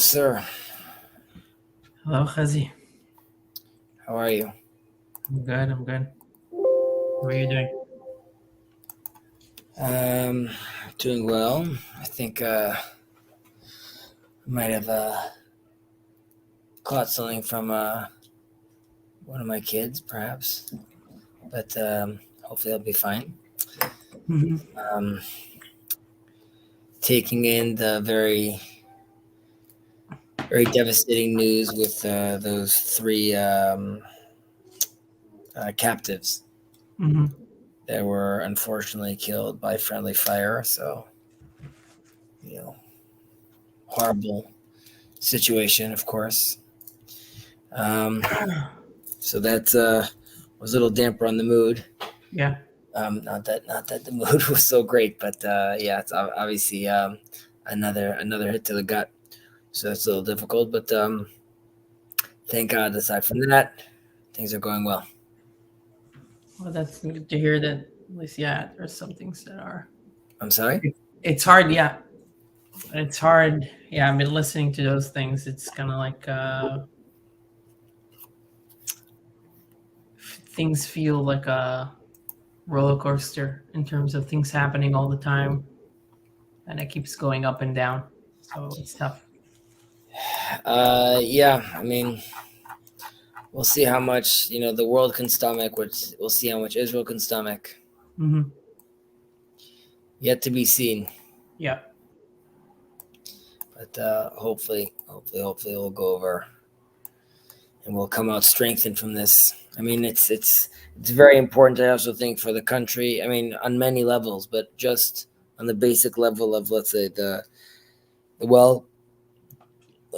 sir. Hello, Chezi. How are you? I'm good. What are you doing? Doing well. I think I might have caught something from one of my kids, perhaps, but hopefully I'll be fine. Taking in the very, very devastating news with those three captives that were unfortunately killed by friendly fire. So, horrible situation, of course. So that was a little damper on the mood. Yeah. Not that the mood was so great, but yeah, it's obviously another hit to the gut. So that's a little difficult, but thank God, aside from that, things are going well. Well, that's good to hear that. At least, yeah, there's some things that are. I'm sorry? It's hard, yeah. It's hard. Yeah, I've been listening to those things. It's kind of like things feel like a roller coaster in terms of things happening all the time, and it keeps going up and down. So it's tough. Yeah, I mean, we'll see how much the world can stomach. Which we'll see how much Israel can stomach. Yet to be seen. Yeah. But hopefully we'll go over, and we'll come out strengthened from this. I mean, it's very important. I also think for the country. I mean, on many levels, but just on the basic level of, let's say, the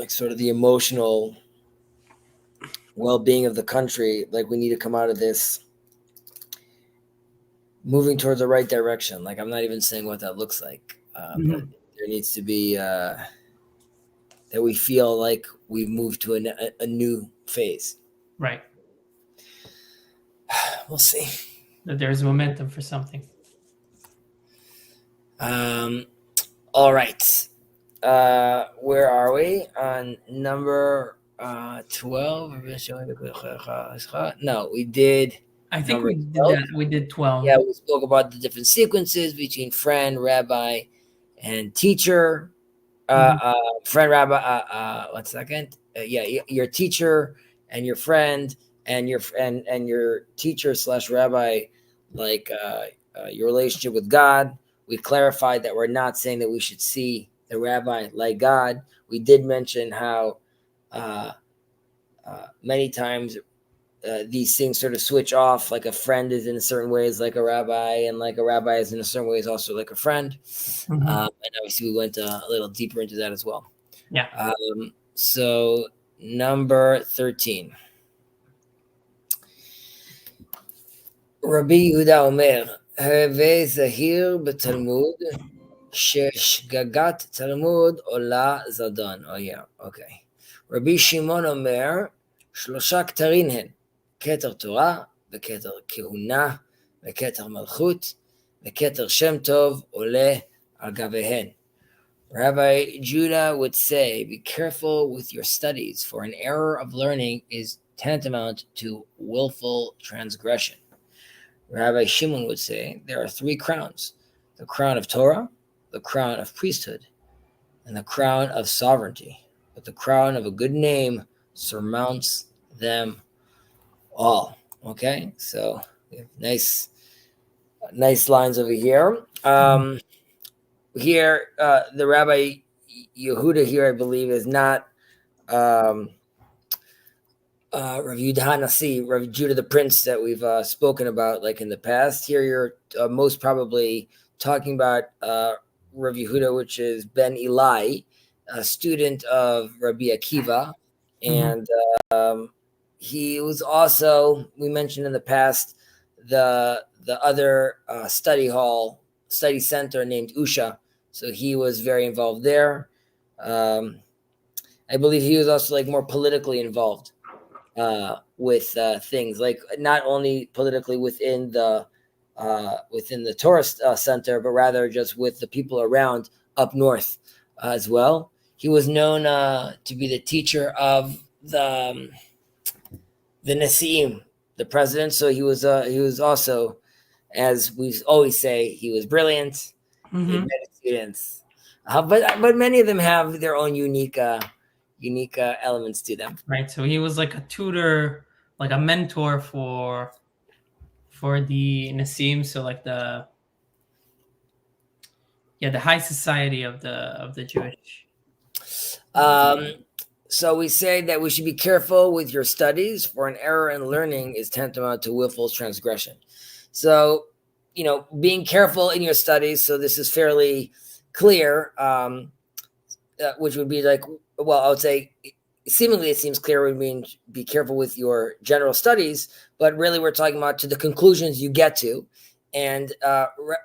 sort of the emotional well-being of the country. Like, we need to come out of this moving towards the right direction. Like, I'm not even saying what that looks like, but there needs to be that we feel like we've moved to a new phase. Right. We'll see. That there's momentum for something. All right. Where are we? On number 12? No, we did. I think we did that. We did 12. Yeah, we spoke about the different sequences between friend, rabbi, and teacher. Friend, rabbi. 1 second. Your teacher and your friend and your teacher / rabbi, like your relationship with God. We clarified that we're not saying that we should see the rabbi like God. We did mention how many times these things sort of switch off. Like, a friend is in certain ways like a rabbi, and like a rabbi is in a certain ways also like a friend. And obviously we went a little deeper into that as well. Yeah. So number 13. Rabbi Yehuda Omer, Have Zahir B'Talmud, Sheshgagat Talmud Ola Zadon. Oh yeah, okay. Rabbi Shimon Omer, Shlosha Ktarin hen, Keter Torah, V'Keter Kehuna, V'Keter Malchut, V'Keter Shem Tov Ole Al Gavehen. Rabbi Judah would say, be careful with your studies, for an error of learning is tantamount to willful transgression. Rabbi Shimon would say, there are 3 crowns: the crown of Torah, the crown of priesthood, and the crown of sovereignty. But the crown of a good name surmounts them all. Okay, so we have nice lines over here. Here, the Rabbi Yehuda here, I believe, is not Rav Yehuda Nasi, Rav Judah the Prince that we've spoken about like in the past. Here you're most probably talking about Rav Yehuda, which is Ben Eli, a student of Rabbi Akiva. And he was also, we mentioned in the past, the other study center named Usha. So he was very involved there. I believe he was also like more politically involved with things, like not only politically within the Torah center, but rather just with the people around up north as well. he was known to be the teacher of the Nasi'im, the president. So he was also, as we always say, he was brilliant. He had many students, but many of them have their own unique elements to them. Right. So he was like a tutor, like a mentor for the Nasim. So like the high society of the Jewish. So we say that we should be careful with your studies, for an error in learning is tantamount to willful transgression. So, being careful in your studies. So this is fairly clear, which would be like, well, I would say seemingly it seems clear would mean be careful with your general studies, but really we're talking about to the conclusions you get to, and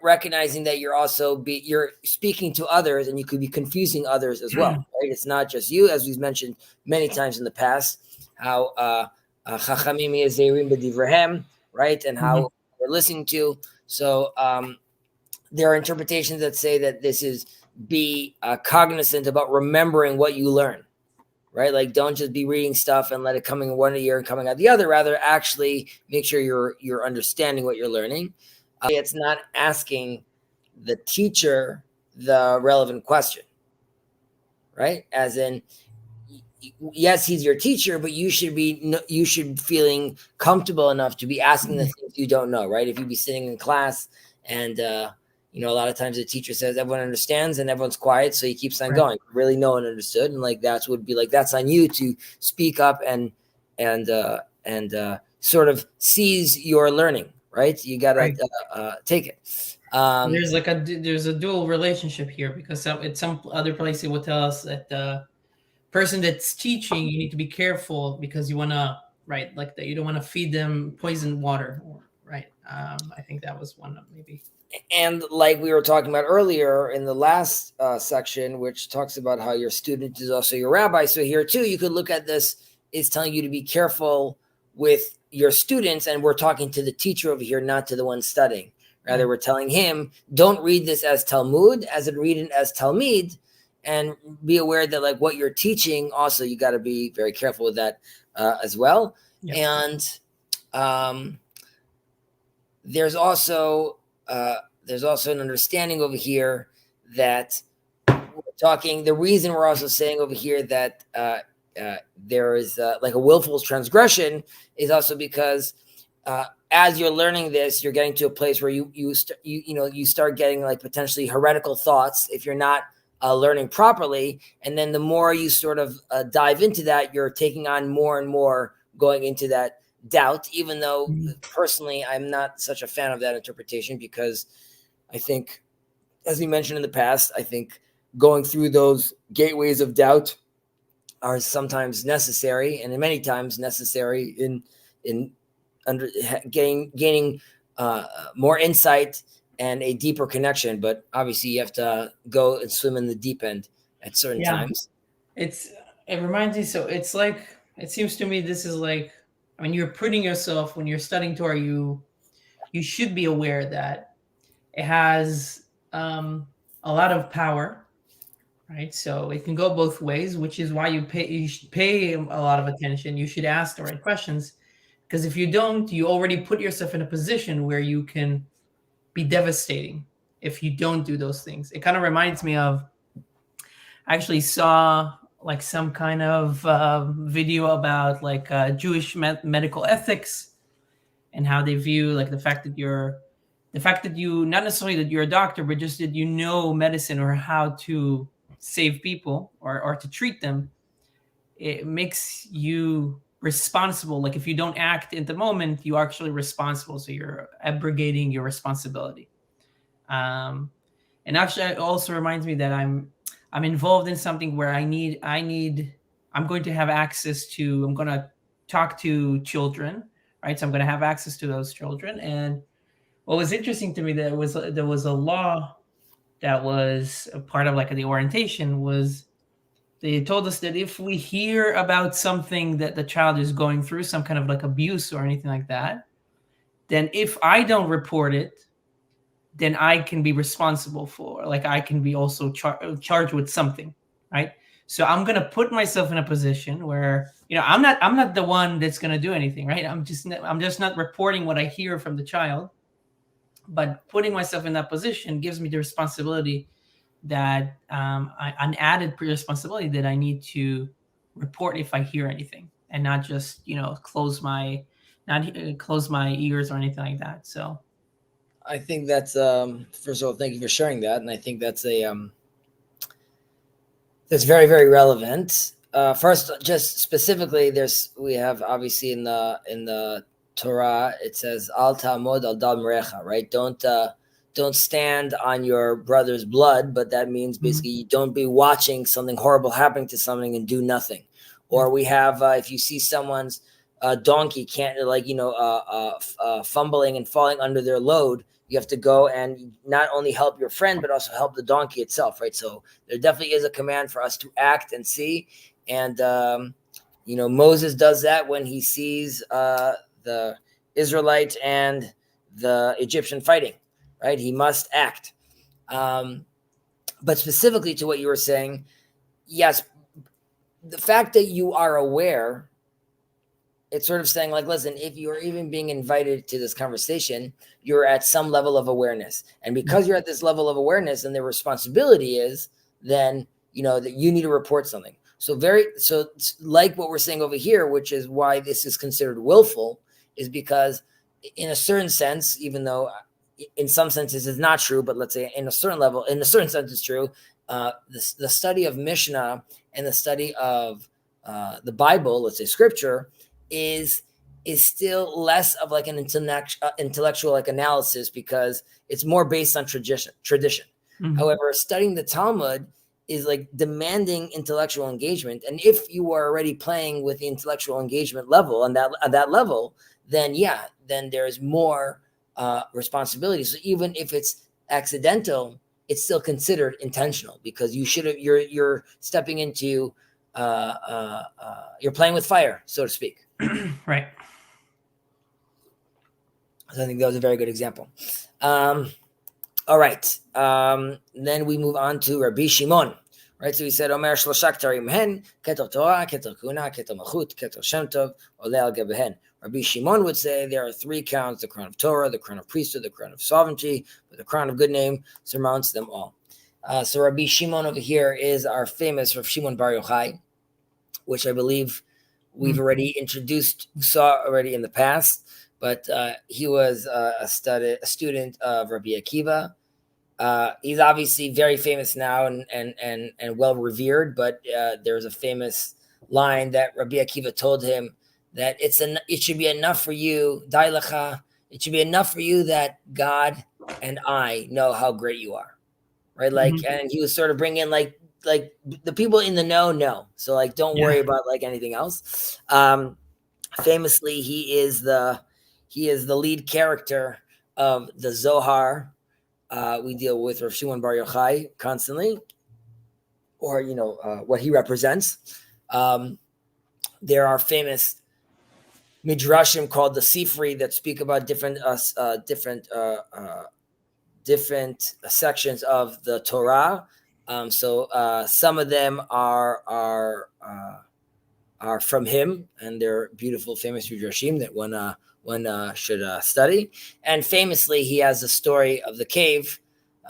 recognizing that you're speaking to others, and you could be confusing others as well. Right? It's not just you, as we've mentioned many times in the past, how chachamim yazeirim b'divrehem, right, and how we're listening to. So there are interpretations that say that this is be cognizant about remembering what you learn, right? Like, don't just be reading stuff and let it come in one ear and coming out the other. Rather, actually make sure you're understanding what you're learning. It's not asking the teacher the relevant question, right? As in, yes, he's your teacher, but you should feeling comfortable enough to be asking the things you don't know, right? If you be sitting in class and a lot of times the teacher says everyone understands and everyone's quiet, so he keeps on going. Really, no one understood, and like that would be like that's on you to speak up and sort of seize your learning, right? You gotta take it. There's a dual relationship here, because some other place it will tell us that the person that's teaching, you need to be careful because you want to that you don't want to feed them poisoned water, right? I think that was one of maybe. And like we were talking about earlier in the last section, which talks about how your student is also your rabbi. So here too, you could look at this is telling you to be careful with your students. And we're talking to the teacher over here, not to the one studying. Rather, we're telling him, don't read this as Talmud, as in read it as Talmid, and be aware that like what you're teaching, also, you got to be very careful with that as well. And there's also an understanding over here that we're talking. The reason we're also saying over here that there is like a willful transgression is also because as you're learning this, you're getting to a place where you start getting like potentially heretical thoughts if you're not learning properly, and then the more you sort of dive into that, you're taking on more and more going into that doubt, even though personally I'm not such a fan of that interpretation, because I think, as we mentioned in the past, I think going through those gateways of doubt are sometimes necessary, and many times necessary in gaining more insight and a deeper connection. But obviously you have to go and swim in the deep end at certain times. It reminds me, so it's like, it seems to me this is like, I mean, you're putting yourself, when you're studying Torah, you should be aware that it has a lot of power, right? So it can go both ways, which is why you should pay a lot of attention. You should ask the right questions, because if you don't, you already put yourself in a position where you can be devastating if you don't do those things. It kind of reminds me of, I actually saw like some kind of video about like Jewish medical ethics and how they view like the fact that you, not necessarily that you're a doctor, but just that you know medicine or how to save people or to treat them. It makes you responsible. Like if you don't act in the moment, you are actually responsible. So you're abrogating your responsibility. And actually it also reminds me that I'm involved in something where I'm going to have access to, I'm going to talk to children, right? So I'm going to have access to those children. And what was interesting to me, there was a law that was a part of like the orientation, was they told us that if we hear about something that the child is going through, some kind of like abuse or anything like that, then if I don't report it, then I can be responsible for, like I can be also charged with something, right? So I'm going to put myself in a position where, I'm not the one that's going to do anything, right? I'm just not reporting what I hear from the child, but putting myself in that position gives me the responsibility that an added responsibility that I need to report if I hear anything, and not just close my ears or anything like that. So I think that's first of all, thank you for sharing that, and I think that's that's very, very relevant. First, just specifically, we have obviously in the Torah it says al ta'amod al dal merecha, right? Don't stand on your brother's blood, but that means basically you don't be watching something horrible happening to something and do nothing. Or we have if you see someone's donkey can't fumbling and falling under their load, you have to go and not only help your friend but also help the donkey itself, right? So there definitely is a command for us to act and see, and Moses does that when he sees the Israelite and the Egyptian fighting, right? He must act. But specifically to what you were saying, yes, the fact that you are aware, it's sort of saying like, listen, if you're even being invited to this conversation, you're at some level of awareness. And because you're at this level of awareness and the responsibility is then, that you need to report something. So like what we're saying over here, which is why this is considered willful, is because in a certain sense, even though in some senses it's not true, but let's say in a certain sense it's true, the study of Mishnah and the study of the Bible, let's say scripture, is still less of like an intellectual like analysis, because it's more based on tradition. However, studying the Talmud is like demanding intellectual engagement, and if you are already playing with the intellectual engagement level on that level, then there's more responsibility. So even if it's accidental, it's still considered intentional, because you're stepping into you're playing with fire, so to speak. Right. So I think that was a very good example. All right. Then we move on to Rabbi Shimon. Right, so he said, Omer shloshak tarim hen, keter Torah, keter kuna, keter malchut, keter shem tov, ole al gebehen. Rabbi Shimon would say there are 3 crowns: the crown of Torah, the crown of priesthood, the crown of sovereignty, but the crown of good name surmounts them all. So Rabbi Shimon over here is our famous Rav Shimon Bar Yochai, which I believe we've already saw already in the past, but he was a student of Rabbi Akiva. He's obviously very famous now and well revered, but there's a famous line that Rabbi Akiva told him that it should be enough for you, dai lecha, it should be enough for you that God and I know how great you are, right? Like, and he was sort of bringing like the people in the know. So like, don't worry about like anything else. Famously, he is the lead character of the Zohar. We deal with Rav Shimon Bar Yochai constantly, or what he represents. There are famous midrashim called the Sifri that speak about different sections of the Torah. So some of them are from him, and they're beautiful, famous midrashim that one should study. And famously, he has a story of the cave.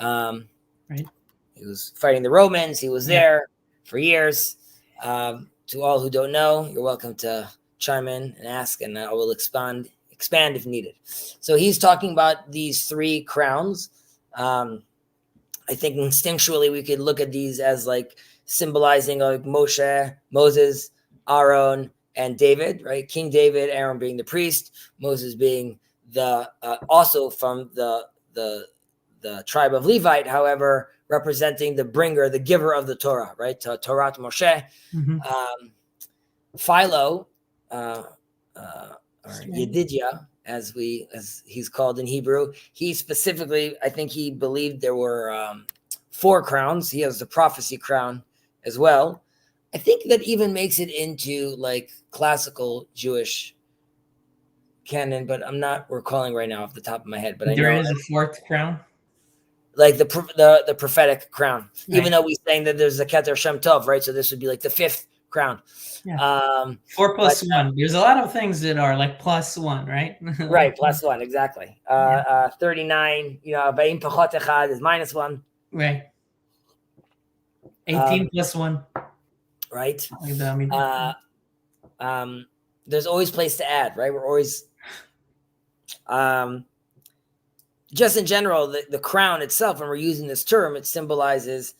Right. He was fighting the Romans. He was there for years. To all who don't know, you're welcome to chime in and ask, and I will expand if needed. So he's talking about these 3 crowns. I think instinctually we could look at these as like symbolizing like Moses, Aaron, and David, right? King David, Aaron being the priest, Moses being the also from the tribe of Levite, however, representing the bringer, the giver of the Torah, right? Torah to Moshe. Philo, or Yedidia, as he's called in Hebrew, he specifically, I think he believed there were 4 crowns. He has the prophecy crown as well. I think that even makes it into like classical Jewish canon, but I'm not recalling right now off the top of my head. But there is a 4th crown. like the prophetic crown. Right. Even though we're saying that there's a Keter Shem Tov, right? So this would be like the 5th crown. Yeah. 4 plus 1. There's a lot of things that are like plus 1, right? Right, plus 1, exactly. 39, Va'im Pachot Echad is minus 1. Right. 18 plus 1. Right. There's always place to add, right? We're always, just in general, the crown itself, when we're using this term, it symbolizes,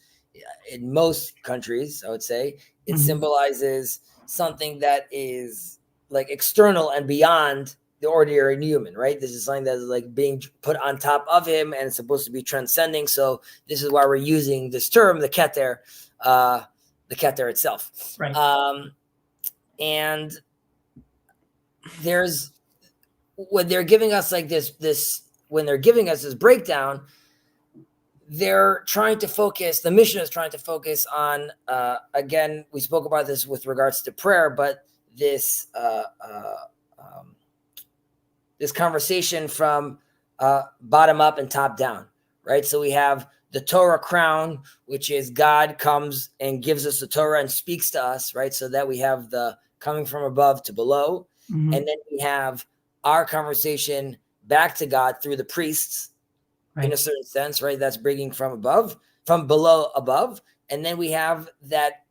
in most countries, I would say, it symbolizes something that is like external and beyond the ordinary human, right? This is something that is like being put on top of him and it's supposed to be transcending. So this is why we're using this term, the Keter itself. Right. And there's, when they're giving us like this, when they're giving us this breakdown, they're trying to focus, the mission is trying to focus on, again, we spoke about this with regards to prayer, but this this conversation from bottom up and top down, right? So we have the Torah crown, which is God comes and gives us the Torah and speaks to us, right? So that we have the coming from above to below. And then we have our conversation back to God through the priests, in a certain sense, right? That's bringing from below above. And then we have that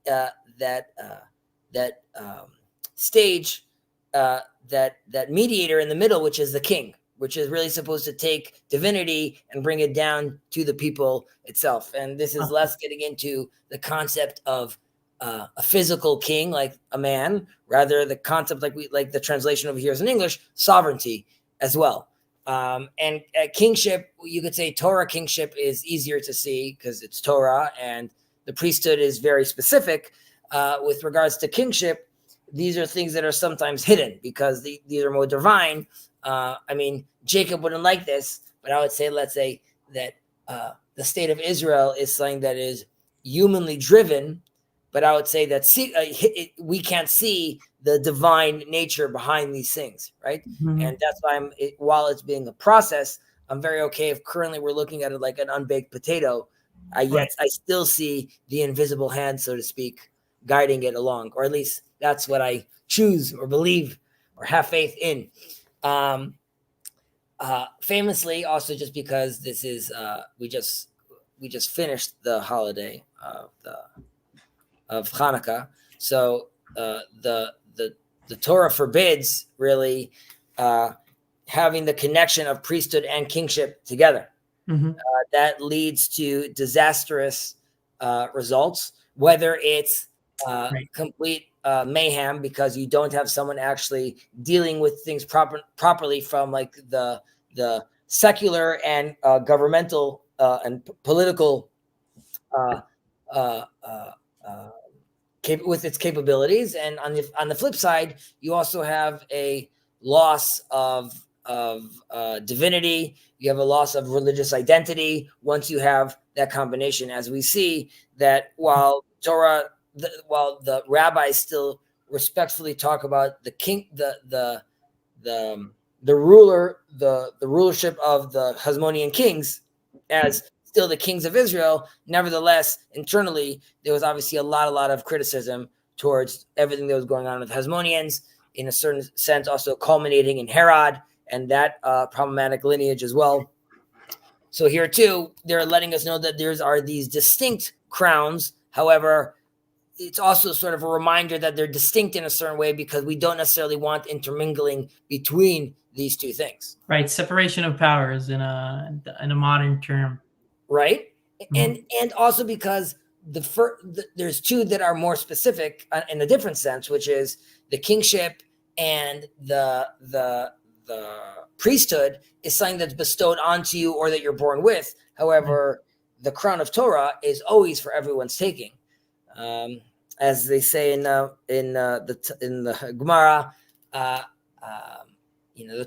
stage, that mediator in the middle, which is the king, which is really supposed to take divinity and bring it down to the people itself. And this is less getting into the concept of a physical king, like a man, rather the concept, like the translation over here is in English, sovereignty as well. And kingship, you could say Torah kingship is easier to see because it's Torah, and the priesthood is very specific. With regards to kingship, these are things that are sometimes hidden because these are more divine. I mean, Jacob wouldn't like this, but I would say, let's say that the state of Israel is something that is humanly driven, but I would say that we can't see the divine nature behind these things, right? And that's why while it's being a process, I'm very okay if currently we're looking at it like an unbaked potato. I still see the invisible hand, so to speak, guiding it along, or at least that's what I choose or believe or have faith in. Famously, also just because this is we just finished the holiday of Hanukkah, so the Torah forbids really having the connection of priesthood and kingship together. That leads to disastrous results, whether it's complete mayhem because you don't have someone actually dealing with things properly from like the secular and governmental and political with its capabilities. And on the flip side, you also have a loss of divinity. You have a loss of religious identity once you have that combination, as we see that while the rabbis still respectfully talk about the king, the ruler, the rulership of the Hasmonean kings as still the kings of Israel. Nevertheless, internally, there was obviously a lot of criticism towards everything that was going on with Hasmoneans, in a certain sense, also culminating in Herod and that problematic lineage as well. So here too, they're letting us know that there are these distinct crowns. However, it's also sort of a reminder that they're distinct in a certain way because we don't necessarily want intermingling between these two things. Right, separation of powers in a modern term. Right, and also because there's two that are more specific in a different sense, which is the kingship and the priesthood is something that's bestowed onto you or that you're born with. However, the crown of Torah is always for everyone's taking. As they say in the Gemara, the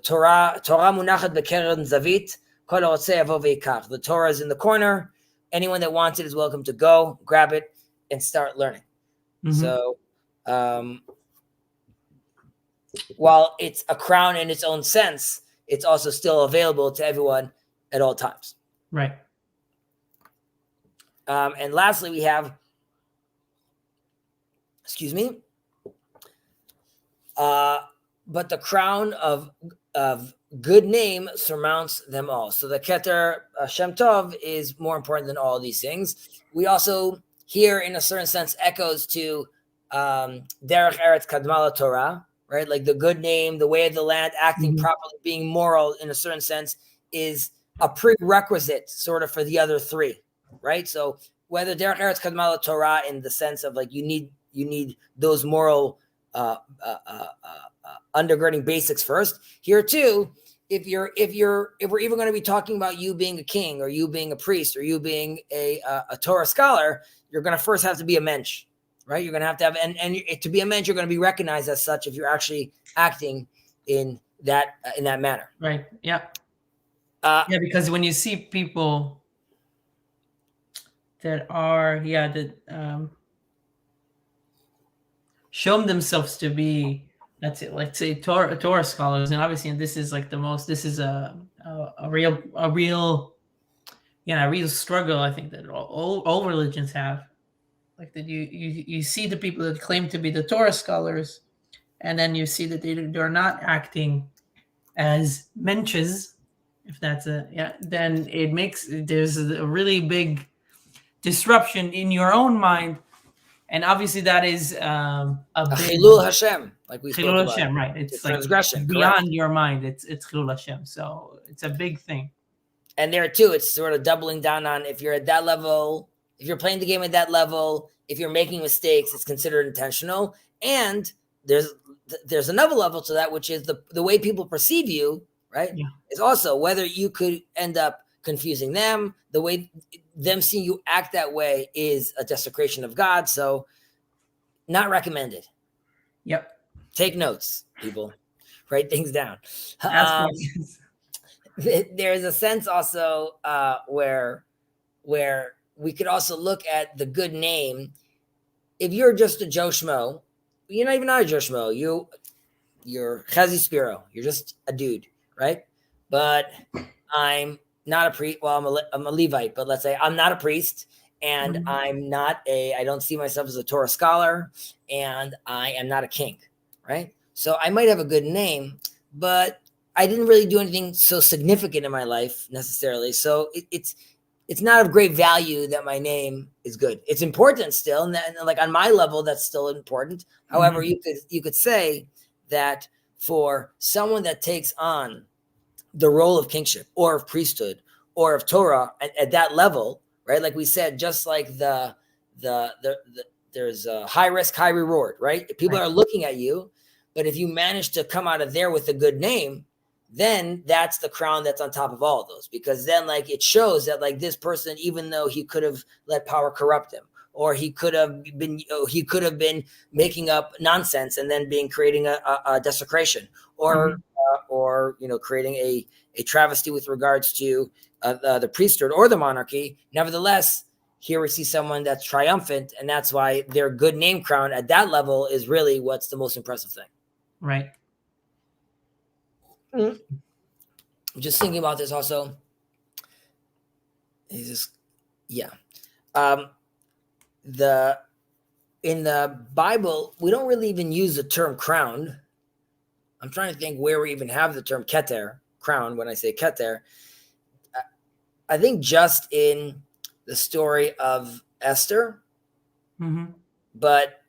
Torah munachat b'keren zavit, kol harotzeh yavo v'yikach. The Torah is in the corner. Anyone that wants it is welcome to go, grab it, and start learning. So, while it's a crown in its own sense, it's also still available to everyone at all times. Right. And lastly, we have, but the crown of good name surmounts them all. So the Keter Shem Tov is more important than all these things. We also here, in a certain sense, echoes to Derech Eretz Kadma Torah, right? Like the good name, the way of the land, acting properly, being moral in a certain sense is a prerequisite sort of for the other three, right? So whether Derech Eretz Kadma Torah in the sense of like you need those moral undergirding basics first. Here too, if we're even going to be talking about you being a king or you being a priest or you being a Torah scholar, you're going to first have to be a mensch, right? You're going to have and to be a mensch, you're going to be recognized as such if you're actually acting in that manner. Right. Yeah. Because when you see people that are show themselves to be, let's say Torah scholars, and obviously this is like this is a real struggle I think that all religions have, like that you see the people that claim to be the Torah scholars, and then you see that they're not acting as mensches, if that's then there's a really big disruption in your own mind. And obviously that is a Chilul Hashem, like we spoke Chilul about. Hashem, right? It's like transgression, beyond correct? your mind. It's Chilul Hashem. So it's a big thing. And there too, it's sort of doubling down on if you're at that level, if you're playing the game at that level, if you're making mistakes, it's considered intentional. And there's another level to that, which is the way people perceive you, right? Yeah. Is also whether you could end up confusing them. The way them seeing you act that way is a desecration of God. So not recommended. Yep. Take notes, people. Write things down. There's a sense also where we could also look at the good name. If you're just a Joe Schmo, you're not even a Joe Schmo. You're Chezi Spiro. You're just a dude, right? But I'm not a priest. Well, I'm a Levite, but let's say I'm not a priest, and I don't see myself as a Torah scholar, and I am not a king, right? So I might have a good name, but I didn't really do anything so significant in my life necessarily. So it's not of great value that my name is good. It's important still, and like on my level, that's still important. However, you could say that for someone that takes on the role of kingship or of priesthood or of Torah at that level, right? Like we said, just like there's a high risk, high reward, right? If people are looking at you, but if you manage to come out of there with a good name, then that's the crown that's on top of all of those, because then like it shows that like this person, even though he could have let power corrupt him, or he could have been making up nonsense and then creating a desecration, or creating a travesty with regards to the priesthood or the monarchy. Nevertheless, here we see someone that's triumphant, and that's why their good name crown at that level is really what's the most impressive thing. Right. Just thinking about this also. In the Bible, we don't really even use the term crown. I'm trying to think where we even have the term keter, crown, when I say keter. I think just in the story of Esther. But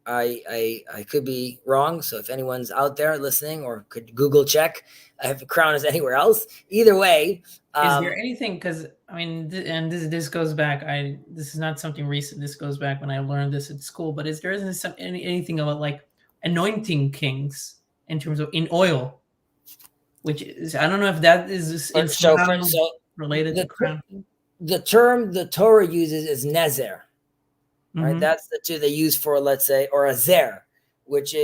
I could be wrong. So if anyone's out there listening or could Google check if the crown is anywhere else, either way. Is there anything, because I mean, and this goes back, this is not something recent. This goes back when I learned this at school, but is there anything about like anointing kings in terms of in oil, which is, I don't know if that is related to crown. The term the Torah uses is nezer. Right, that's the two they use for, let's say, or a zer, which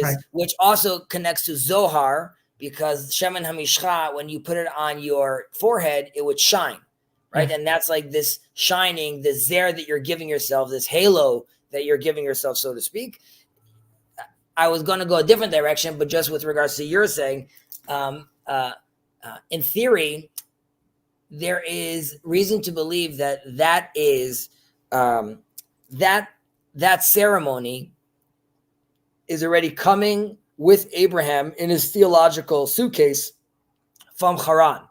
also connects to Zohar, because Shemen HaMishcha, when you put it on your forehead, it would shine, right? And that's like this shining, the zer that you're giving yourself, this halo that you're giving yourself, so to speak. I was going to go a different direction, but just with regards to your saying, in theory, there is reason to believe that is that ceremony is already coming with Abraham in his theological suitcase from Haran,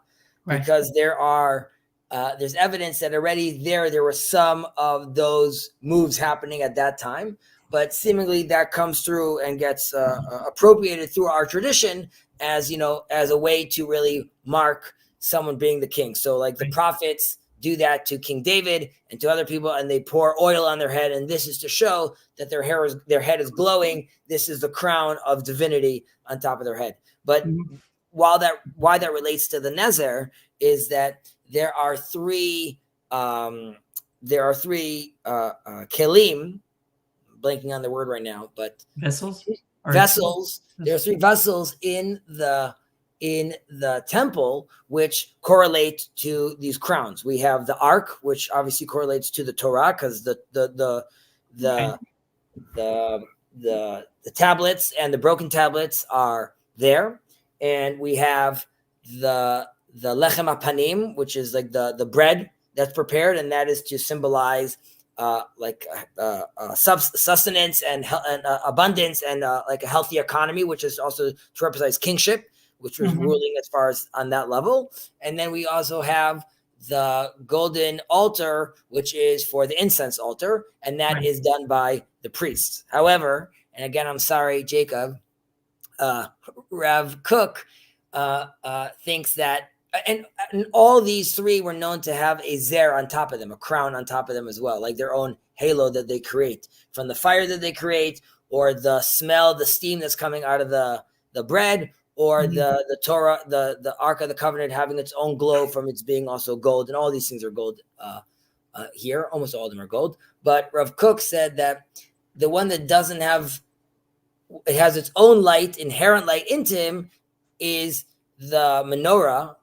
because there's evidence that already there were some of those moves happening at that time, but seemingly that comes through and gets appropriated through our tradition as as a way to really mark someone being the king. So like the prophets do that to King David and to other people, and they pour oil on their head, and this is to show that their head is glowing. This is the crown of divinity on top of their head. But why that relates to the Nezer is that there are three kelim. Blanking on the word right now, but vessels. There are three vessels in the temple which correlate to these crowns. We have the ark, which obviously correlates to the Torah, because the tablets and the broken tablets are there, and we have the lechem hapanim, which is like the bread that's prepared, and that is to symbolize sustenance and abundance and like a healthy economy, which is also to represent kingship, which was ruling as far as on that level. And then we also have the golden altar, which is for the incense altar, and that is done by the priests. However, and again, I'm sorry, Jacob, Rav Kook thinks that, and all these three were known to have a zer on top of them, a crown on top of them as well, like their own halo that they create from the fire that they create, or the smell, the steam that's coming out of the bread, or the Torah, the Ark of the Covenant having its own glow from its being also gold. And all these things are gold here. Almost all of them are gold. But Rav Kook said that the one that doesn't have, it has its own light, inherent light into him, is the menorah,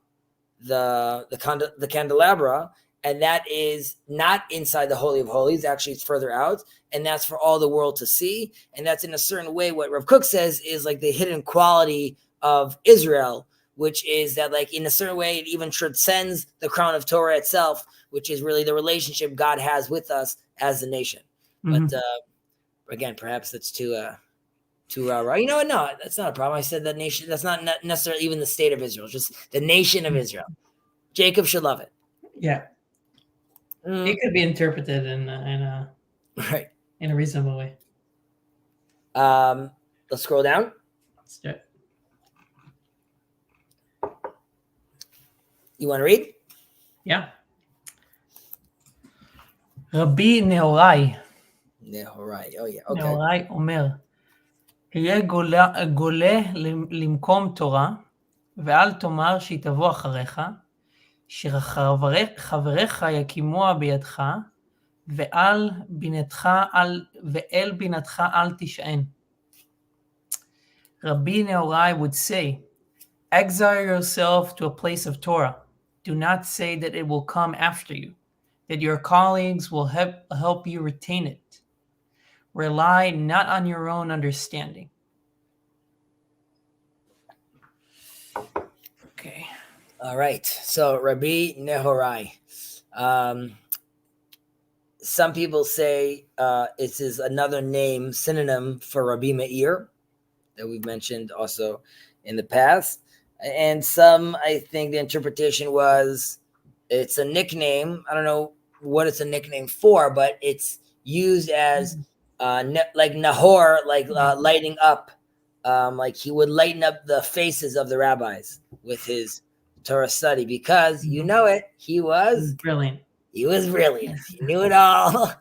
the candelabra, and that is not inside the Holy of Holies. Actually, it's further out, and that's for all the world to see. And that's in a certain way what Rav Kook says is like the hidden quality of Israel, which is that like in a certain way it even transcends the crown of Torah itself, which is really the relationship God has with us as a nation. But again, perhaps that's too right. You know what? No, that's not a problem. I said that nation. That's not necessarily even the state of Israel. Just the nation of Israel. Jacob should love it. Yeah, it could be interpreted in a reasonable way. Let's scroll down. Let's do it. You want to read? Yeah. רבי נהוראי. Oh yeah. Okay. נהוראי אומר, היה גולה למקום תורה, ואל תאמר שהיא תבוא אחריך, שחבריך יקימוה בידך, ואל בינתך אל תשען. Rabbi Nehorai would say, exile yourself to a place of Torah. Do not say that it will come after you, that your colleagues will help you retain it. Rely not on your own understanding. Okay. All right. So Rabbi Nehorai. Some people say it is another name, synonym for Rabbi Meir, that we've mentioned also in the past. And some, I think the interpretation was it's a nickname. I don't know what it's a nickname for, but it's used as like Nahor, like lighting up. Like he would lighten up the faces of the rabbis with his Torah study, because you know it, he was brilliant. He was brilliant. He knew it all.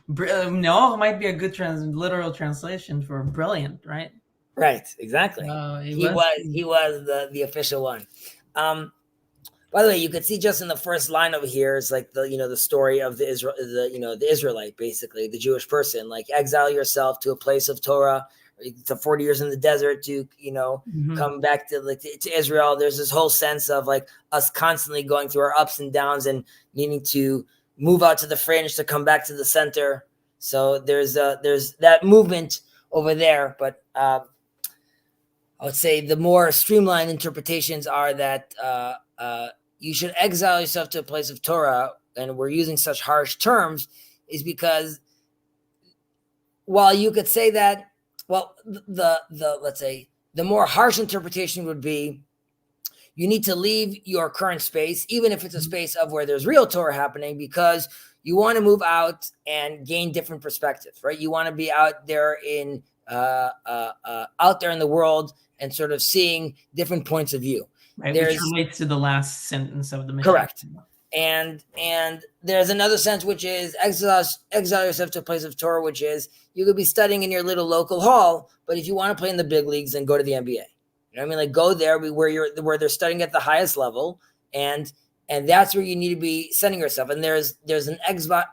No, it might be a good literal translation for brilliant, right? Right, exactly. He was the official one. By the way, you could see just in the first line over here is like the story of the Israelite, basically the Jewish person, like exile yourself to a place of Torah, to 40 years in the desert to come back to to Israel. There's this whole sense of like us constantly going through our ups and downs and needing to move out to the fringe to come back to the center. So there's that movement over there, but I would say the more streamlined interpretations are that you should exile yourself to a place of Torah, and we're using such harsh terms, is because while you could say that, well, the let's say the more harsh interpretation would be, you need to leave your current space, even if it's a space of where there's real Torah happening, because you want to move out and gain different perspectives, right? You want to be out there in the world and sort of seeing different points of view. Right, which relates to the last sentence of the Mishnah. Correct. And there's another sense, which is exile yourself to a place of Torah, which is you could be studying in your little local hall, but if you want to play in the big leagues, then go to the NBA. You know what I mean? Like, go there where they're studying at the highest level, and that's where you need to be sending yourself. And there's an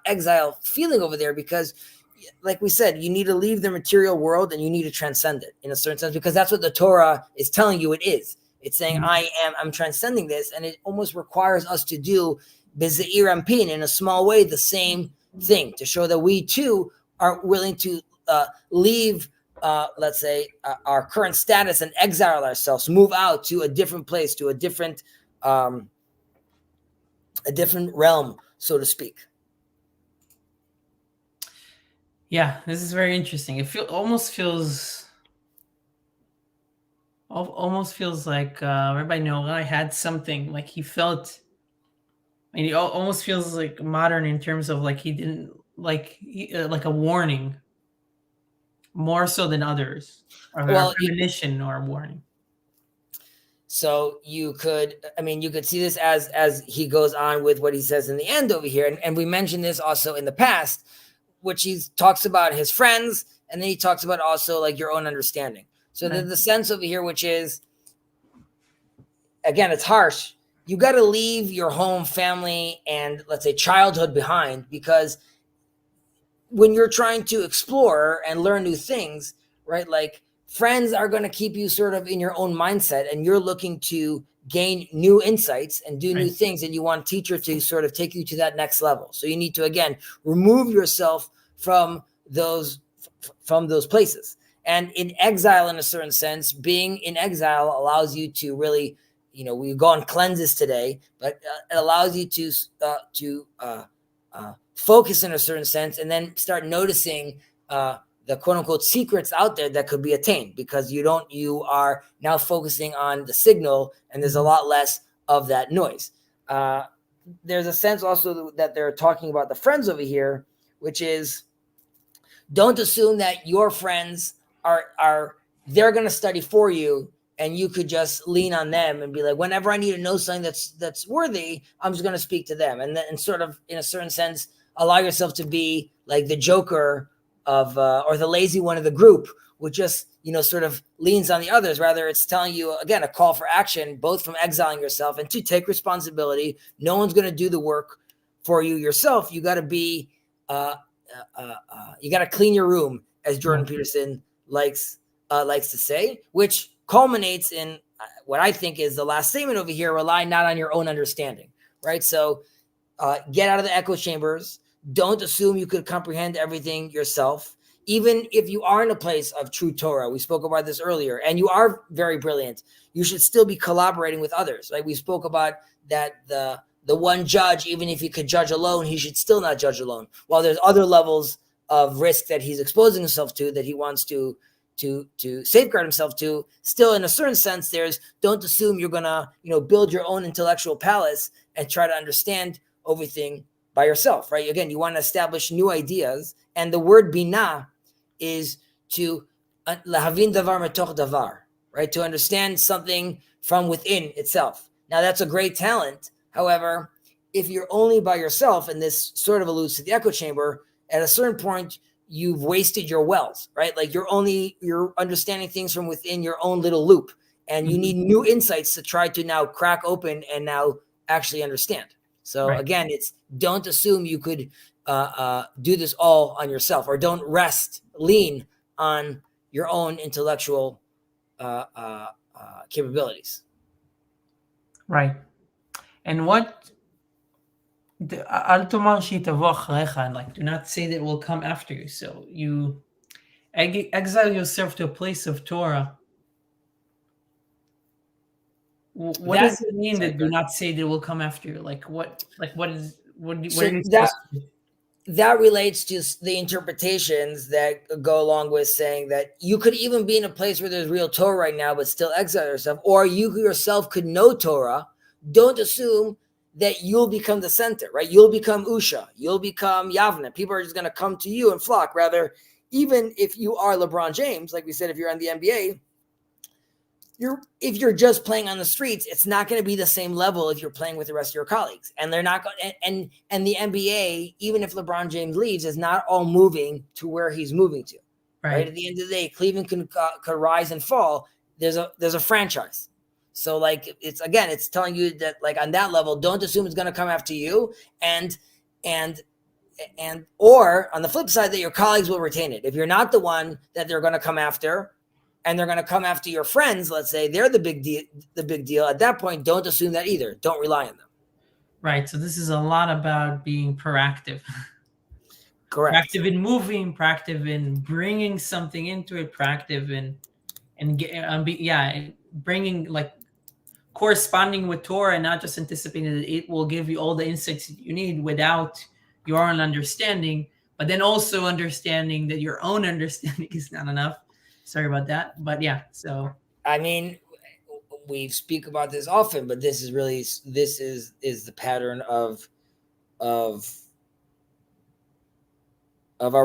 exile feeling over there, because, like we said, you need to leave the material world and you need to transcend it in a certain sense, because that's what the Torah is telling you it is. It's saying, I'm transcending this, and it almost requires us to do b'ze'ir ampin, in a small way, the same thing, to show that we too are willing to leave, let's say, our current status and exile ourselves, move out to a different place, to a different realm, so to speak. Yeah, this is very interesting. It almost feels like Rabbi Norai had something, like he felt, and it almost feels like modern in terms of like he didn't like a warning, more so than others, or a premonition or a warning. So you could see this as he goes on with what he says in the end over here, and we mentioned this also in the past, which he talks about his friends, and then he talks about also like your own understanding. So the sense over here, which is, again, it's harsh. You got to leave your home, family, and let's say childhood behind, because when you're trying to explore and learn new things, right? Like, friends are going to keep you sort of in your own mindset, and you're looking to gain new insights and do new things, and you want a teacher to sort of take you to that next level. So you need to, again, remove yourself from those places. And in exile, in a certain sense, being in exile allows you to really, we go on cleanses today, but it allows you to focus in a certain sense, and then start noticing the quote unquote secrets out there that could be attained, because you are now focusing on the signal, and there's a lot less of that noise. There's a sense also that they're talking about the friends over here, which is, don't assume that your friends they're going to study for you, and you could just lean on them and be like, whenever I need to know something that's worthy, I'm just going to speak to them. And then sort of, in a certain sense, allow yourself to be like the joker of, or the lazy one of the group, which just, sort of leans on the others. Rather, it's telling you, again, a call for action, both from exiling yourself and to take responsibility. No one's going to do the work for you yourself. You got to be, you got to clean your room, as Jordan Peterson likes to say, which culminates in what I think is the last statement over here: rely not on your own understanding, right? So get out of the echo chambers. Don't assume you could comprehend everything yourself. Even if you are in a place of true Torah, we spoke about this earlier, and you are very brilliant, you should still be collaborating with others, right? We spoke about that the one judge, even if he could judge alone, he should still not judge alone. While there's other levels of risk that he's exposing himself to, that he wants to safeguard himself to, still, in a certain sense, don't assume you're gonna build your own intellectual palace and try to understand everything by yourself, right? Again, you want to establish new ideas, and the word binah is to lahavin davar metoch davar, right? To understand something from within itself. Now, that's a great talent. However, if you're only by yourself, and this sort of alludes to the echo chamber, at a certain point, you've wasted your wells, right? Like, you're understanding things from within your own little loop, and you need new insights to try to now crack open and now actually understand. So again, it's, don't assume you could do this all on yourself, or don't lean on your own intellectual capabilities. Right. And Al tomar she'tavo achrecha, like, do not say that it will come after you. So you exile yourself to a place of Torah. What does it mean that do not say they will come after you? Like what are you supposed to do? That relates to the interpretations that go along with saying that you could even be in a place where there's real Torah right now, but still exile yourself, or you yourself could know Torah. Don't assume that you'll become the center, right? You'll become Usha, you'll become Yavne. People are just going to come to you and flock. Rather, even if you are LeBron James, like we said, if you're on the NBA, if you're just playing on the streets, it's not going to be the same level if you're playing with the rest of your colleagues. And they're not going. And the NBA, even if LeBron James leaves, is not all moving to where he's moving to. Right. At the end of the day, Cleveland could rise and fall. There's a franchise. So like it's telling you that like on that level, don't assume it's going to come after you, and or on the flip side that your colleagues will retain it. If you're not the one that they're going to come after, and they're going to come after your friends, let's say they're the big deal. At that point, don't assume that either. Don't rely on them. Right. So this is a lot about being proactive. Correct. Proactive in moving, proactive in bringing something into it, proactive in bringing like corresponding with Torah and not just anticipating that it will give you all the insights that you need without your own understanding, but then also understanding that your own understanding is not enough. Sorry about that. But yeah, so. I mean, we speak about this often, but this is the pattern of our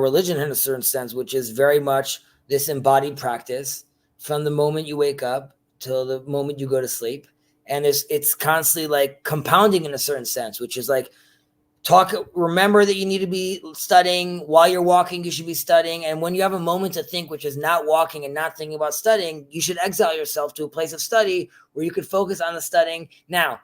religion in a certain sense, which is very much this embodied practice from the moment you wake up till the moment you go to sleep. And it's constantly like compounding in a certain sense, which is like, remember that you need to be studying while you're walking. You should be studying. And when you have a moment to think, which is not walking and not thinking about studying, you should exile yourself to a place of study where you could focus on the studying. Now,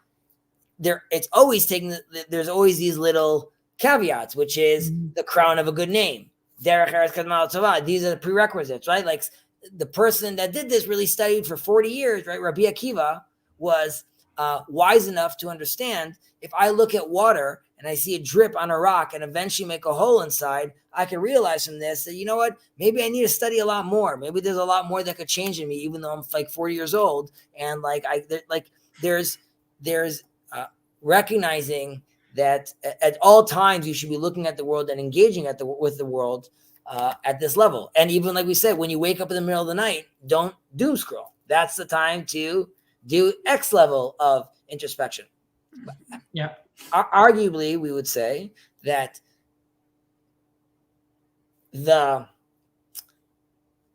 there's always these little caveats, which is the crown of a good name. These are the prerequisites, right? Like the person that did this really studied for 40 years, right? Rabbi Akiva was wise enough to understand if I look at water and I see a drip on a rock and eventually make a hole inside, I can realize from this that, you know what, maybe I need to study a lot more. Maybe there's a lot more that could change in me, even though I'm like 40 years old. And there's recognizing that at all times you should be looking at the world and engaging with the world at this level. And even like we said, when you wake up in the middle of the night, don't doom scroll. That's the time to do X level of introspection. Yeah. Arguably, we would say that the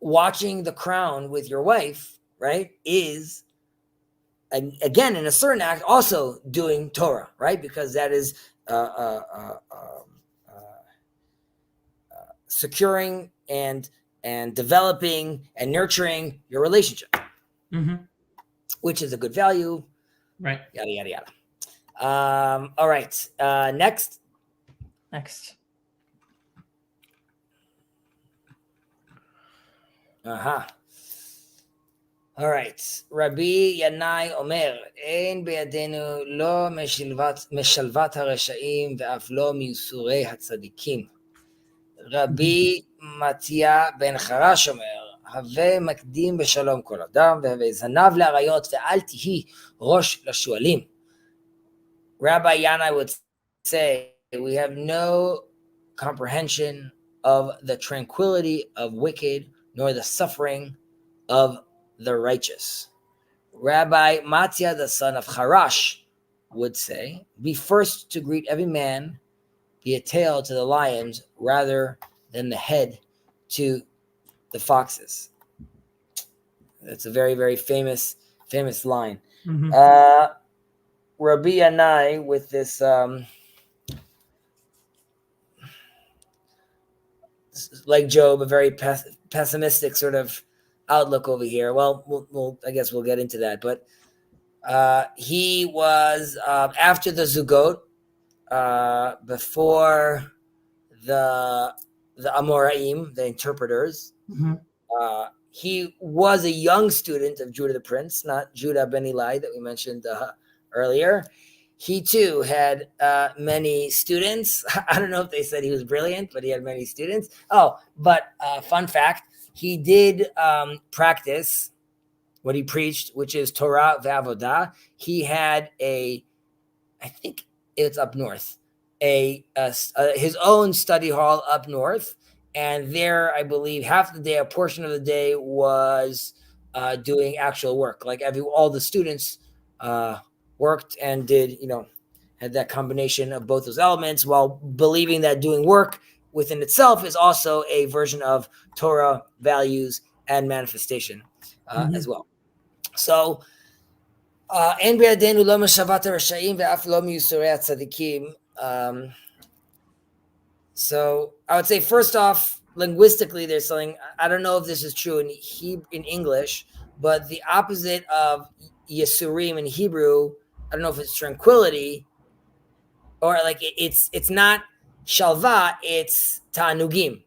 watching The Crown with your wife, right, is again in a certain act also doing Torah, right? Because that is securing and developing and nurturing your relationship, which is a good value, right? Yada yada yada. All right. Next. All right. Rabbi Yanai Omer, אין בידינו לא משלוות הרשעים ואף לא מיסורי הצדיקים. רבי מתיה בן חרש אומר, הווה מקדים בשלום כל אדם, והווה זנב לאריות, ואל תהי ראש לשועלים. Rabbi Yanai would say, we have no comprehension of the tranquility of wicked, nor the suffering of the righteous. Rabbi Mattia, the son of Harash, would say, be first to greet every man, be a tail to the lions, rather than the head to the foxes. That's a very, very famous line. Rabbi Yanai with this like Job, a very pessimistic sort of outlook over here. Well, I guess we'll get into that. But he was after the Zugot, before the Amoraim, the interpreters. He was a young student of Judah the Prince, not Judah ben Eli that we mentioned earlier. He too had many students. I don't know if they said he was brilliant, but he had many students. Oh, but fun fact, he did practice what he preached, which is Torah ve'avodah. He had I think it's up north, his own study hall up north, and there I believe half the day, a portion of the day was doing actual work. Like all the students worked and did, had that combination of both those elements, while believing that doing work within itself is also a version of Torah values and manifestation as well. So, so I would say, first off, linguistically, there's something, I don't know if this is true in English, but the opposite of Yisurim in Hebrew, I don't know if it's tranquility, or like it's not shalva, it's ta'anugim.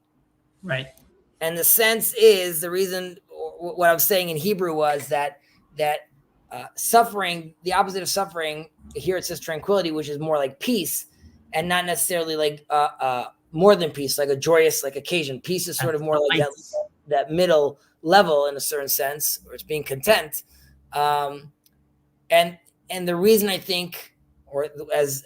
Right. And the sense is, the reason, what I was saying in Hebrew was that suffering, the opposite of suffering, here it says tranquility, which is more like peace, and not necessarily like more than peace, like a joyous like occasion. Peace is sort of more like that middle level in a certain sense, or it's being content. And the reason I think, or as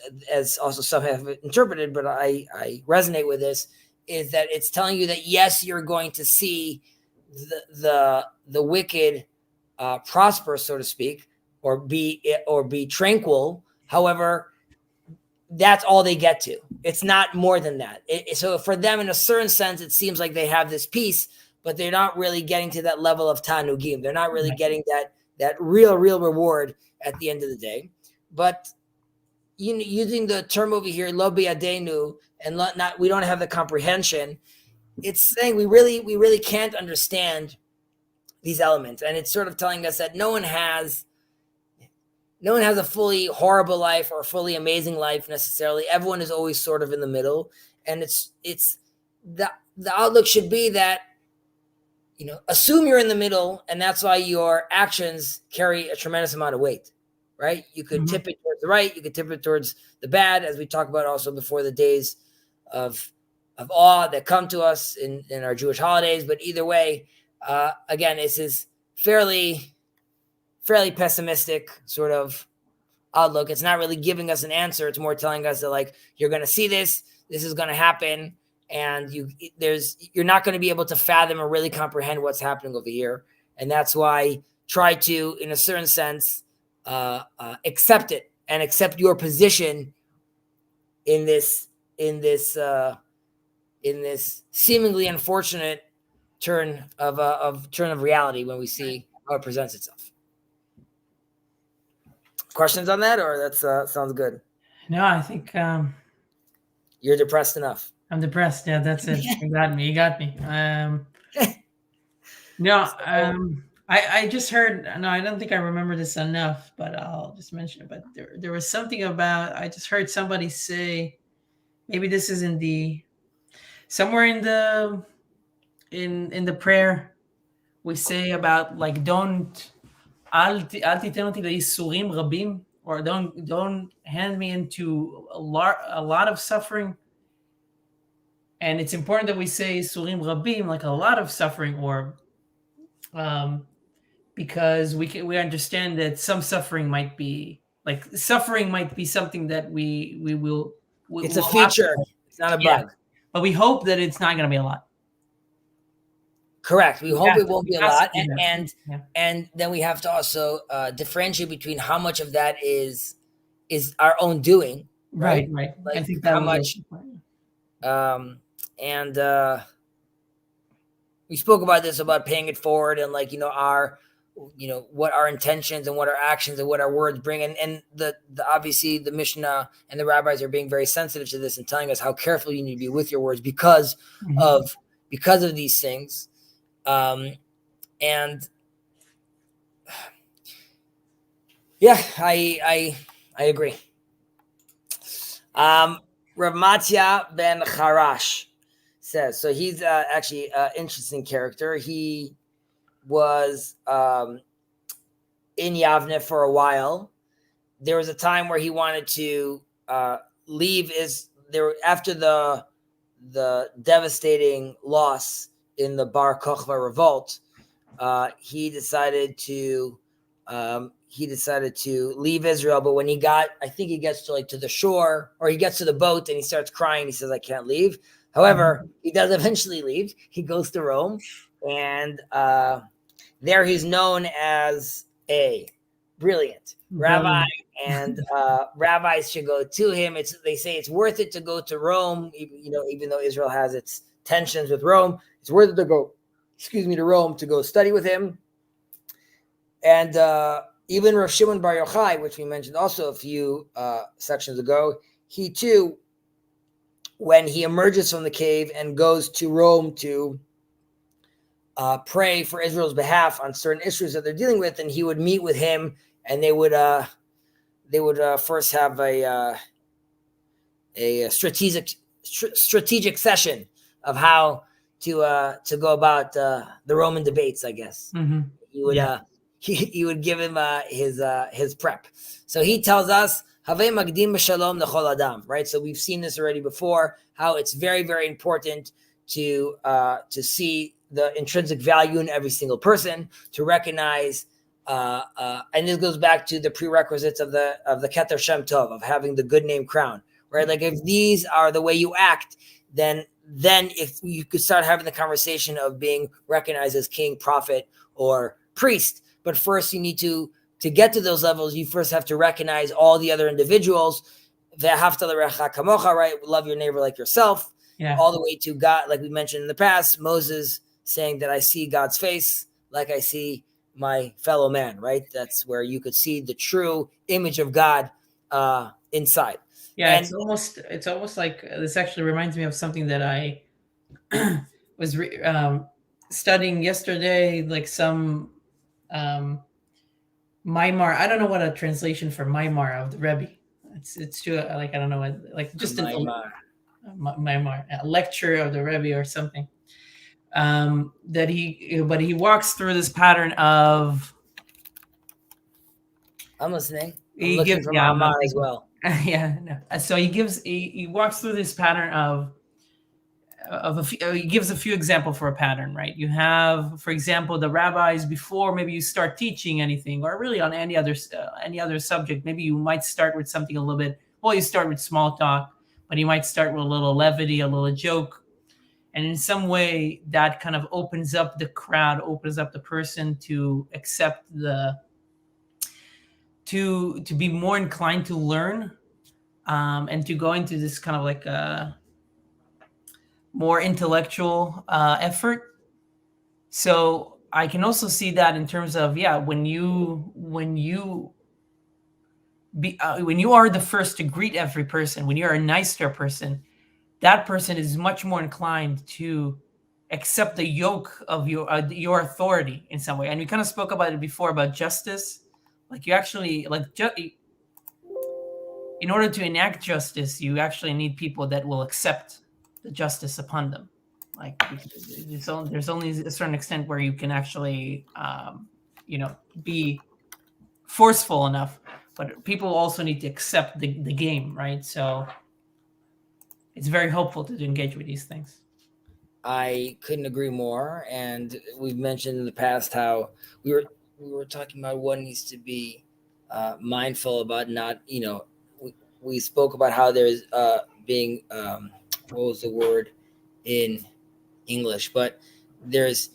also some have interpreted, but I resonate with this, is that it's telling you that yes, you're going to see the wicked prosper, so to speak, or be tranquil. However, that's all they get to. It's not more than that. So for them, in a certain sense, it seems like they have this peace, but they're not really getting to that level of tanugim. They're not really getting that real reward at the end of the day. But using the term over here, lo biyadenu, and we don't have the comprehension, it's saying we really can't understand these elements. And it's sort of telling us that no one has a fully horrible life or a fully amazing life necessarily. Everyone is always sort of in the middle. And it's the outlook should be that, assume you're in the middle, and that's why your actions carry a tremendous amount of weight, right? You could tip it towards the right, you could tip it towards the bad, as we talked about also before, the days of awe that come to us in our Jewish holidays. But either way, again, this is fairly pessimistic sort of outlook. It's not really giving us an answer. It's more telling us that, like, you're going to see this is going to happen, and you're not going to be able to fathom or really comprehend what's happening over here. And that's why try to, in a certain sense, accept it and accept your position in this seemingly unfortunate turn of reality when we see how it presents itself. Questions on that, or that sounds good? No, I think you're depressed enough. I'm depressed. Yeah, that's it. You got me. I just heard. No, I don't think I remember this enough, but I'll just mention it. But there was something about. I just heard somebody say, maybe this is somewhere in the prayer, we say about, like, don't. Al titen oti leisurim rabim, or don't hand me into a lot of suffering. And it's important that we say surim rabim, like a lot of suffering, or because we understand that some suffering might be something that we will. It's a feature. It's not a bug. But we hope that it's not going to be a lot. Correct. We hope it won't be a lot, and then we have to also differentiate between how much of that is our own doing, right? Right. Like, I think that how much. And we spoke about this, about paying it forward, and like, what our intentions and what our actions and what our words bring, and the obviously the Mishnah and the rabbis are being very sensitive to this and telling us how careful you need to be with your words because of these things. And yeah, I agree. Rav Matya ben Charash says, so he's actually an interesting character. He was in Yavne for a while. There was a time where he wanted to leave after the devastating loss in the Bar Kokhba revolt. he decided to leave Israel. But when I think he gets to the shore, or he gets to the boat and he starts crying. He says, "I can't leave." However, he does eventually leave. He goes to Rome, and there he's known as a brilliant rabbi, and rabbis should go to him. They say it's worth it to go to Rome, even though Israel has its tensions with Rome. It's worth it to go, to Rome to go study with him. And even Rav Shimon Bar Yochai, which we mentioned also a few sections ago, he too, when he emerges from the cave and goes to Rome to pray for Israel's behalf on certain issues that they're dealing with, and he would meet with him, and they would first have a strategic session of how to go about the Roman debates, I guess. Mm-hmm. He would give him his prep. So he tells us, Havei magdim b'shalom l'chol adam, right? So we've seen this already before, how it's very, very important to see the intrinsic value in every single person, to recognize, and this goes back to the prerequisites of the Keter Shem Tov, of having the good name crown, right? Like if these are the way you act, then if you could start having the conversation of being recognized as king, prophet, or priest. But first you need to get to those levels, you first have to recognize all the other individuals. Ve'ahavta l'recha kamocha, right? Love your neighbor like yourself. Yeah. All the way to God, like we mentioned in the past, Moses saying that I see God's face like I see my fellow man, right? That's where you could see the true image of God inside. Yeah, and it's almost like this actually reminds me of something that I was studying yesterday, like some Maimar. I don't know what a translation for Maimar of the Rebbe. It's too like I don't know what, like just Maimar, a lecture of the Rebbe or something. But he walks through this pattern of. I'm listening. I'm looking for Maimar as well. Yeah, no. So he walks through this pattern he gives a few examples for a pattern, right? You have, for example, the rabbis before maybe you start teaching anything, or really on any other subject. Maybe you might start with something a little bit. Well, you start with small talk, but you might start with a little levity, a little joke, and in some way that kind of opens up the crowd, opens up the person to accept to be more inclined to learn, and to go into this kind of like a more intellectual effort. So I can also see that in terms of when you are the first to greet every person, when you're a nice to a person, that person is much more inclined to accept the yoke of your authority in some way. And we kind of spoke about it before about justice. Like you actually in order to enact justice, you actually need people that will accept the justice upon them. Like there's only a certain extent where you can actually, be forceful enough, but people also need to accept the game, right? So it's very helpful to engage with these things. I couldn't agree more. And we've mentioned in the past how we were talking about one needs to be mindful about not, we spoke about how there's being, what was the word in English, but there's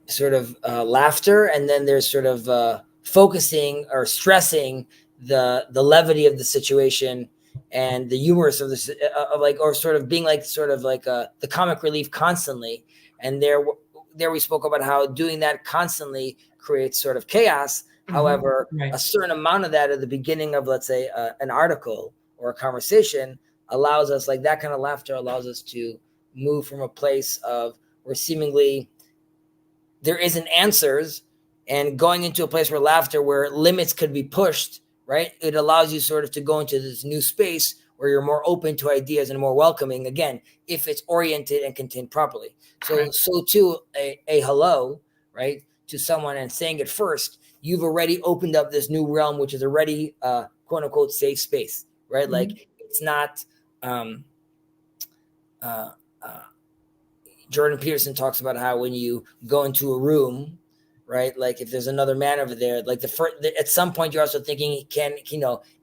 sort of laughter, and then there's sort of focusing or stressing the levity of the situation and the humorous of this, or sort of being like the comic relief constantly. And there we spoke about how doing that constantly creates sort of chaos. Mm-hmm. However, right. A certain amount of that at the beginning of, let's say, an article or a conversation allows us, like that kind of laughter allows us to move from a place of where seemingly there isn't answers, and going into a place where laughter, where limits could be pushed, right? It allows you sort of to go into this new space where you're more open to ideas and more welcoming, again, if it's oriented and contained properly. So, right. So too, a hello, right, to someone and saying it first, you've already opened up this new realm, which is already quote unquote safe space, right? Mm-hmm. Like it's not, Jordan Peterson talks about how when you go into a room right? Like if there's another man over there, like at some point you're also thinking,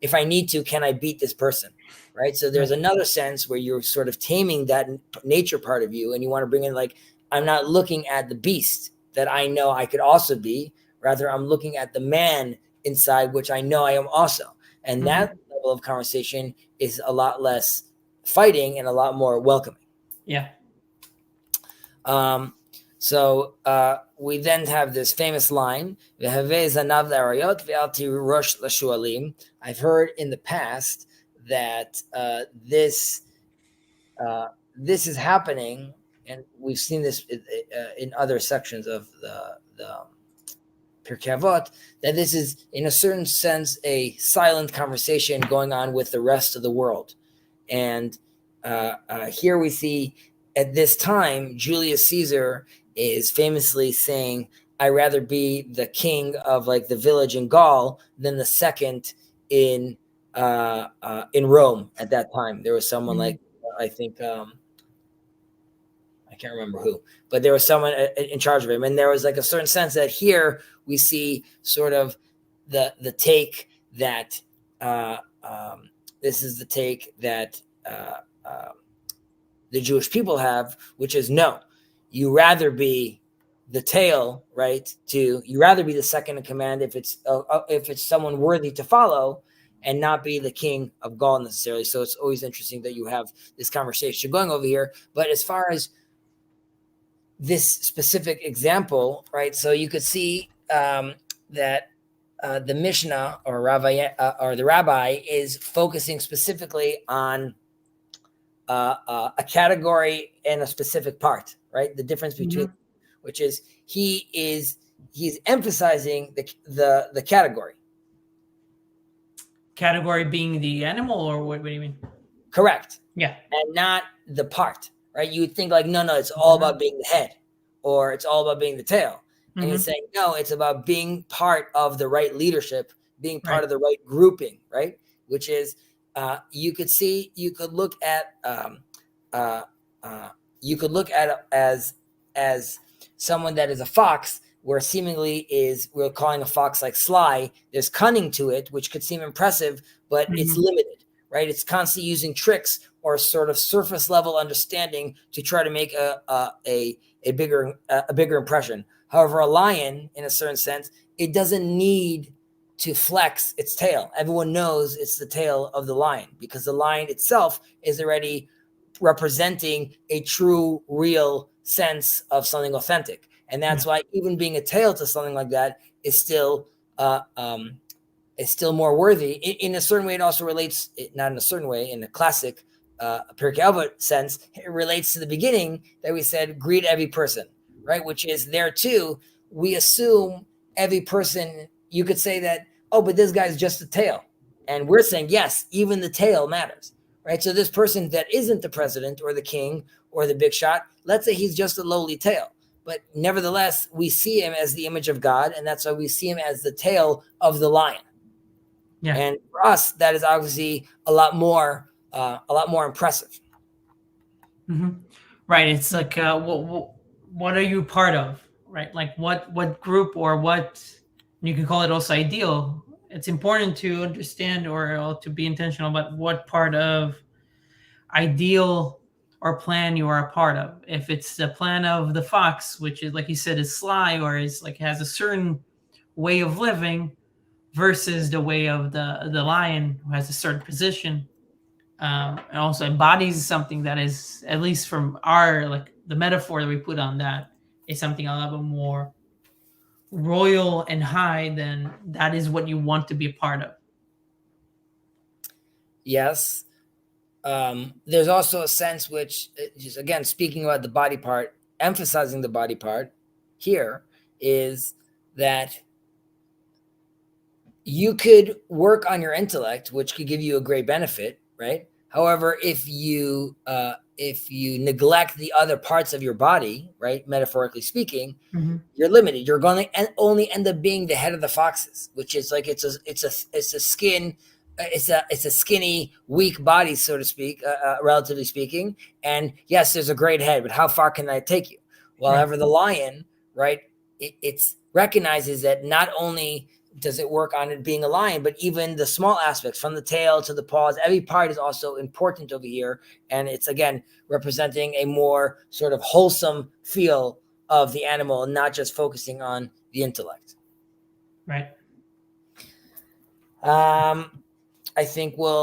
if I need to, can I beat this person, right? So there's another sense where you're sort of taming that nature part of you, and you want to bring in, like, I'm not looking at the beast that I know I could also be, rather I'm looking at the man inside, which I know I am also. And that level of conversation is a lot less fighting and a lot more welcoming. Yeah. So we then have this famous line, I've heard in the past that this is happening, and we've seen this in other sections of the Pirkei Avot, that this is, in a certain sense, a silent conversation going on with the rest of the world. And here we see, at this time, Julius Caesar is famously saying, I'd rather be the king of, like, the village in Gaul than the second in Rome at that time. There was someone like, I think, I can't remember who, but there was someone in charge of him. And there was, like, a certain sense that here we see sort of the take that this is the take that the Jewish people have, which is, no, you rather be the tail, right? You rather be the second in command if it's someone worthy to follow, and not be the king of Gaul necessarily. So it's always interesting that you have this conversation going over here. But as far as this specific example, right? So you could see that the Mishnah or the rabbi is focusing specifically on a category and a specific part, right? The difference between, which is he's emphasizing the category. Category being the animal, or what do you mean? Correct. Yeah. And not the part, right? You would think, like, no, it's all about being the head, or it's all about being the tail. And he's saying, no, it's about being part of the right leadership, being part of the right grouping, right? Which is, you could look at it as someone that is a fox, where seemingly we're calling a fox like sly. There's cunning to it, which could seem impressive, but it's limited, right? It's constantly using tricks or sort of surface level understanding to try to make a bigger impression. However, a lion, in a certain sense, it doesn't need to flex its tail. Everyone knows it's the tail of the lion, because the lion itself is already representing a true, real sense of something authentic. And that's why even being a tail to something like that is still more worthy. In a certain way, it also relates, not in a certain way, in a classic Pirkei Avot sense, it relates to the beginning that we said, greet every person, right? Which is, there too, we assume every person, you could say that, oh, but this guy's just a tail. And we're saying, yes, even the tail matters, right? So this person that isn't the president or the king or the big shot, let's say he's just a lowly tail. But nevertheless, we see him as the image of God, and that's why we see him as the tail of the lion. Yeah. And for us, that is obviously a lot more impressive. Right. It's like, what are you part of, right? Like what group, or what, you can call it also ideal. It's important to understand or to be intentional about what part of ideal or plan you are a part of. If it's the plan of the fox, which is, like you said, is sly, or is like has a certain way of living, versus the way of the lion, who has a certain position, and also embodies something that is, at least from our, like, the metaphor that we put on that, is something a little bit more royal and high, then that is what you want to be a part of. Yes. There's also a sense which, just again, speaking about the body part, emphasizing the body part here, is that you could work on your intellect, which could give you a great benefit, right? However, if you neglect the other parts of your body, right, metaphorically speaking, you're limited. You're going to only end up being the head of the foxes, which is like it's a skinny, weak body, so to speak, relatively speaking. And yes, there's a great head, but how far can that take you? Well, however, the lion, right, it recognizes that not only does it work on it being a lion, but even the small aspects from the tail to the paws, every part is also important over here. And it's, again, representing a more sort of wholesome feel of the animal and not just focusing on the intellect. Right. I think we'll